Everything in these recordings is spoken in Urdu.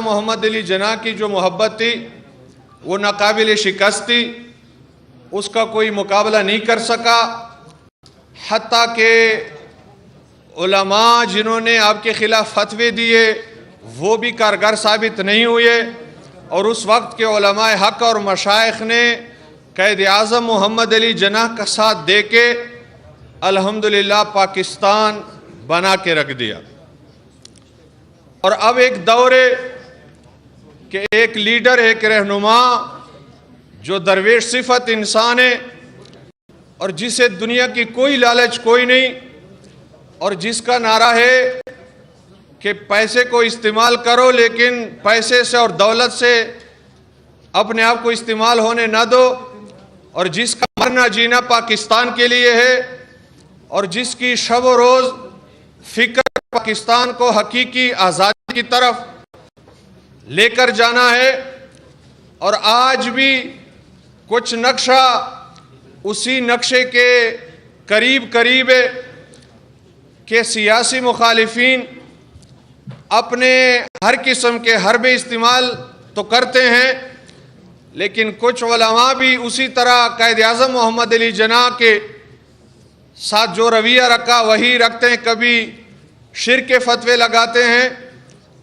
محمد علی جناح کی جو محبت تھی وہ ناقابل شکست تھی، اس کا کوئی مقابلہ نہیں کر سکا، حتیٰ کہ علماء جنہوں نے آپ کے خلاف فتوے دیے وہ بھی کارگر ثابت نہیں ہوئے، اور اس وقت کے علماء حق اور مشائخ نے قائد اعظم محمد علی جناح کا ساتھ دے کے الحمدللہ پاکستان بنا کے رکھ دیا۔ اور اب ایک دور ہے کہ ایک لیڈر، ایک رہنما جو درویش صفت انسان ہے اور جسے دنیا کی کوئی لالچ کوئی نہیں، اور جس کا نعرہ ہے کہ پیسے کو استعمال کرو لیکن پیسے سے اور دولت سے اپنے آپ کو استعمال ہونے نہ دو، اور جس کا مرنا جینا پاکستان کے لیے ہے، اور جس کی شب و روز فکر پاکستان کو حقیقی آزادی کی طرف لے کر جانا ہے، اور آج بھی کچھ نقشہ اسی نقشے کے قریب ہے کہ سیاسی مخالفین اپنے ہر قسم کے حربے استعمال تو کرتے ہیں، لیکن کچھ علماء بھی اسی طرح قائد اعظم محمد علی جناح کے ساتھ جو رویہ رکھا وہی رکھتے ہیں۔ کبھی شرک کے فتوے لگاتے ہیں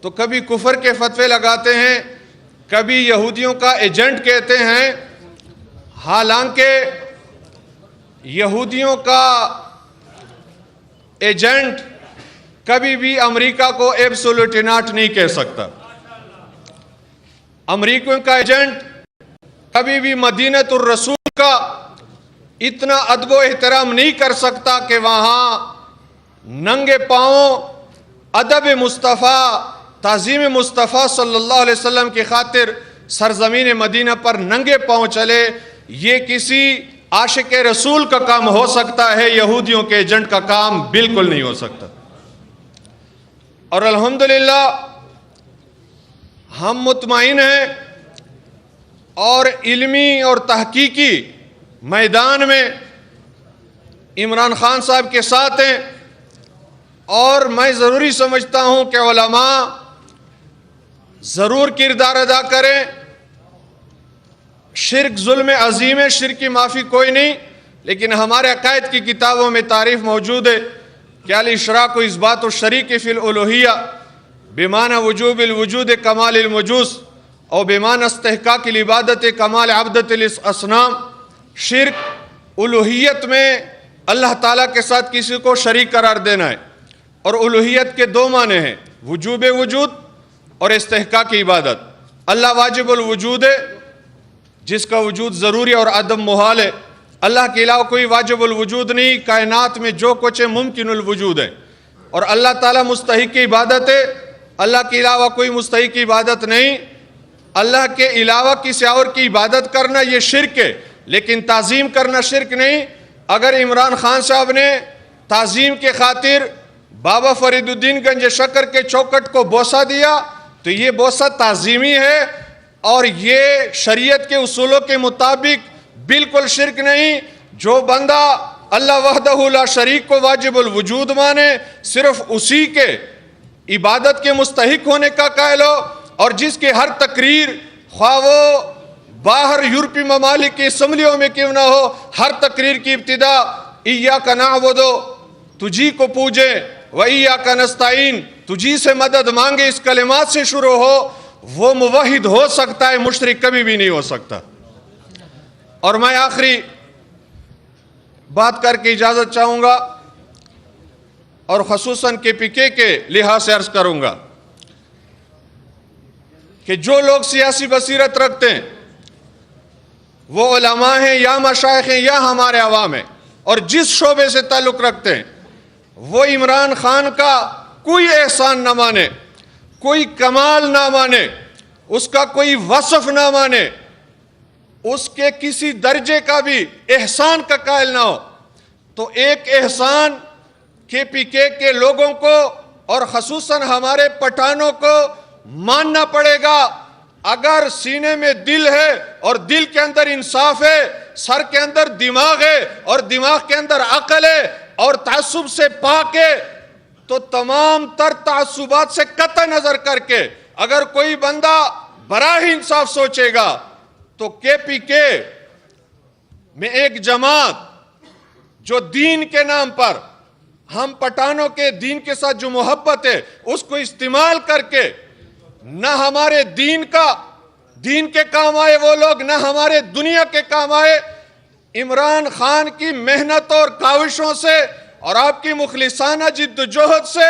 تو کبھی کفر کے فتوے لگاتے ہیں، کبھی یہودیوں کا ایجنٹ کہتے ہیں، حالانکہ یہودیوں کا ایجنٹ کبھی بھی امریکہ کو ایبسولوٹ ناٹ نہیں کہہ سکتا۔ امریکیوں کا ایجنٹ کبھی بھی مدینۃ الرسول کا اتنا ادب و احترام نہیں کر سکتا کہ وہاں ننگے پاؤں ادب مصطفیٰ، تعظیم مصطفیٰ صلی اللہ علیہ وسلم کی خاطر سرزمین مدینہ پر ننگے پاؤں چلے۔ یہ کسی عاشق رسول کا کام ہو سکتا ہے، یہودیوں کے ایجنٹ کا کام بالکل نہیں ہو سکتا۔ اور الحمدللہ ہم مطمئن ہیں اور علمی اور تحقیقی میدان میں عمران خان صاحب کے ساتھ ہیں، اور میں ضروری سمجھتا ہوں کہ علماء ضرور کردار ادا کریں۔ شرک ظلم عظیم ہے، شرک کی معافی کوئی نہیں، لیکن ہمارے عقائد کی کتابوں میں تعریف موجود ہے کہ الاشراک اثبات الشریک فی الالوہیہ بمعنی وجوب الوجود کمال المجوس اور بمعنی استحقاق العبادت کمال عبدت الاصنام۔ شرک الوہیت میں اللہ تعالیٰ کے ساتھ کسی کو شریک قرار دینا ہے، اور الوہیت کے دو معنی ہیں، وجوب وجود اور استحقاق عبادت۔ اللہ واجب الوجود ہے جس کا وجود ضروری اور عدم محال ہے، اللہ کے علاوہ کوئی واجب الوجود نہیں، کائنات میں جو کچھ ہے ممکن الوجود ہے، اور اللہ تعالیٰ مستحق عبادت ہے، اللہ کے علاوہ کوئی مستحق عبادت نہیں۔ اللہ کے علاوہ کسی اور کی عبادت کرنا یہ شرک ہے، لیکن تعظیم کرنا شرک نہیں۔ اگر عمران خان صاحب نے تعظیم کے خاطر بابا فرید الدین گنج شکر کے چوکٹ کو بوسہ دیا تو یہ بوسہ تعظیمی ہے، اور یہ شریعت کے اصولوں کے مطابق بالکل شرک نہیں۔ جو بندہ اللہ وحدہ لا شریک کو واجب الوجود مانے، صرف اسی کے عبادت کے مستحق ہونے کا قائل ہو، اور جس کے ہر تقریر خواہ وہ باہر یورپی ممالک کی اسمبلیوں میں کیوں نہ ہو، ہر تقریر کی ابتدا ایاک نعبد، تجھی کو پوجیں، و ایاک نستعین، تجھی سے مدد مانگے، اس کلمات سے شروع ہو، وہ موحد ہو سکتا ہے، مشرک کبھی بھی نہیں ہو سکتا۔ اور میں آخری بات کر کے اجازت چاہوں گا، اور خصوصاً KPK کے لحاظ سے عرض کروں گا کہ جو لوگ سیاسی بصیرت رکھتے ہیں وہ علماء ہیں یا مشائخ ہیں یا ہمارے عوام ہیں، اور جس شعبے سے تعلق رکھتے ہیں وہ عمران خان کا کوئی احسان نہ مانے، کوئی کمال نہ مانے، اس کا کوئی وصف نہ مانے، اس کے کسی درجے کا بھی احسان کا قائل نہ ہو، تو ایک احسان KPK کے لوگوں کو اور خصوصاً ہمارے پٹھانوں کو ماننا پڑے گا۔ اگر سینے میں دل ہے اور دل کے اندر انصاف ہے، سر کے اندر دماغ ہے اور دماغ کے اندر عقل ہے، اور تعصب سے پاک ہے، تو تمام تر تعصبات سے قطع نظر کر کے اگر کوئی بندہ براہ انصاف سوچے گا تو کے پی کے میں ایک جماعت جو دین کے نام پر ہم پٹھانوں کے دین کے ساتھ جو محبت ہے اس کو استعمال کر کے نہ ہمارے دین کے کام آئے وہ لوگ، نہ ہمارے دنیا کے کام آئے، عمران خان کی محنت اور کاوشوں سے اور آپ کی مخلصانہ جد و جہد سے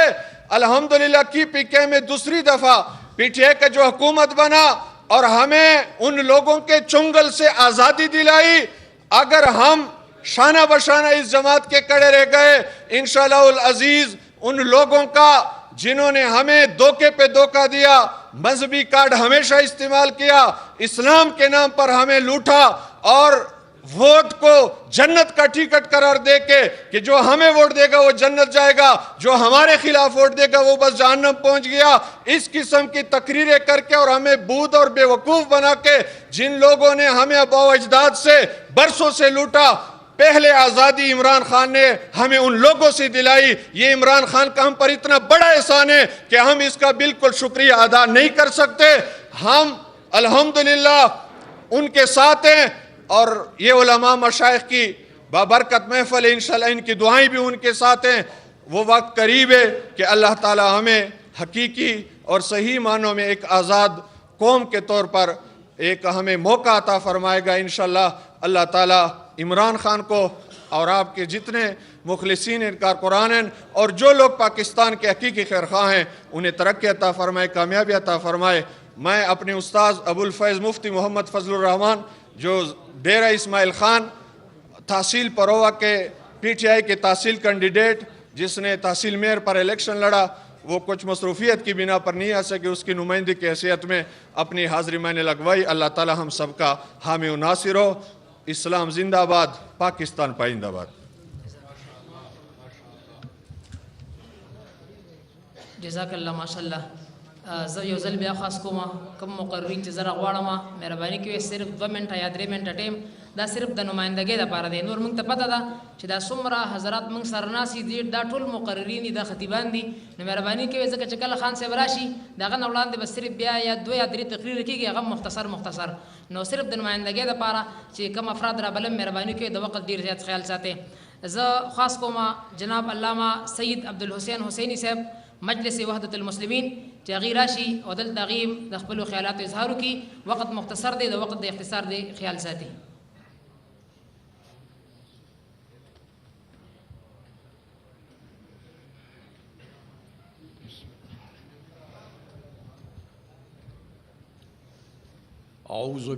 الحمدللہ کی پی کے میں دوسری دفعہ پی ٹی آئی کا جو حکومت بنا اور ہمیں ان لوگوں کے چنگل سے آزادی دلائی. اگر ہم شانہ بشانہ اس جماعت کے کڑے رہ گئے، انشاءاللہ العزیز ان لوگوں کا جنہوں نے ہمیں دھوکے پہ دھوکہ دیا، مذہبی کارڈ ہمیشہ استعمال کیا، اسلام کے نام پر ہمیں لوٹا اور ووٹ کو جنت کا ٹکٹ قرار دے کے کہ جو ہمیں ووٹ دے گا وہ جنت جائے گا، جو ہمارے خلاف ووٹ دے گا وہ بس جہنم پہنچ گیا، اس قسم کی تقریریں کر کے اور ہمیں بود اور بے وقوف بنا کے جن لوگوں نے ہمیں آباء و اجداد سے برسوں سے لوٹا، پہلے آزادی عمران خان نے ہمیں ان لوگوں سے دلائی. یہ عمران خان کا ہم پر اتنا بڑا احسان ہے کہ ہم اس کا بالکل شکریہ ادا نہیں کر سکتے. ہم الحمدللہ ان کے ساتھ ہیں اور یہ علماء مشائخ کی بابرکت محفل ہے، انشاءاللہ ان کی دعائیں بھی ان کے ساتھ ہیں. وہ وقت قریب ہے کہ اللہ تعالی ہمیں حقیقی اور صحیح معنوں میں ایک آزاد قوم کے طور پر ایک ہمیں موقع عطا فرمائے گا. انشاءاللہ اللہ تعالی عمران خان کو اور آپ کے جتنے مخلصین کارکنان ہیں اور جو لوگ پاکستان کے حقیقی خیرخواہ ہیں انہیں ترقی عطا فرمائے، کامیابی عطا فرمائے. میں اپنے استاذ ابو الفیض مفتی محمد فضل الرحمان جو ڈیرہ اسماعیل خان تحصیل پروا کے پی ٹی آئی کے تحصیل کینڈیڈیٹ جس نے تحصیل میئر پر الیکشن لڑا، وہ کچھ مصروفیت کی بنا پر نہیں آ سکے، اس کی نمائندگی کی حیثیت میں اپنی حاضری میں نے لگوائی. اللہ تعالی ہم سب کا حامی و ناصر ہو. اسلام زندہ باد، پاکستان پائندہ باد. جزاک اللہ ماشاءاللہ. زه یو ځل بیا خاص کوم کوم مقررین چې زه راغواړم مهرباني کوئ صرف 2 منټه یا 3 منټه ټیم دا صرف د نمائندګۍ دپاره دی. نور موږ ته پته ده چې دا څومره حضرات موږ سره ناست دي، دا ټول مقررین دي، دا خطیبان دي. نو مهرباني کوئ ځکه چې کله خان صاحب راشي د هغه نه وړاندې به صرف بیا یا 2 یا 3 تقریر کېږي، هغه مختصر. نو صرف د نمائندګۍ دپاره چې کوم افراد رابلم مهرباني کوئ د وقت ډېر زیات خیال ساتئ. زه خاص کوم جناب علامه سید عبدالحسین حسینی صاحب مجلس وحدت المسلمین چې هغې راشي او دلته هغې د خپلو خیالاتو اظهار وکړي. وقت مختصر دی، د وقت د اختصار دی خیال ساتي. اعوذ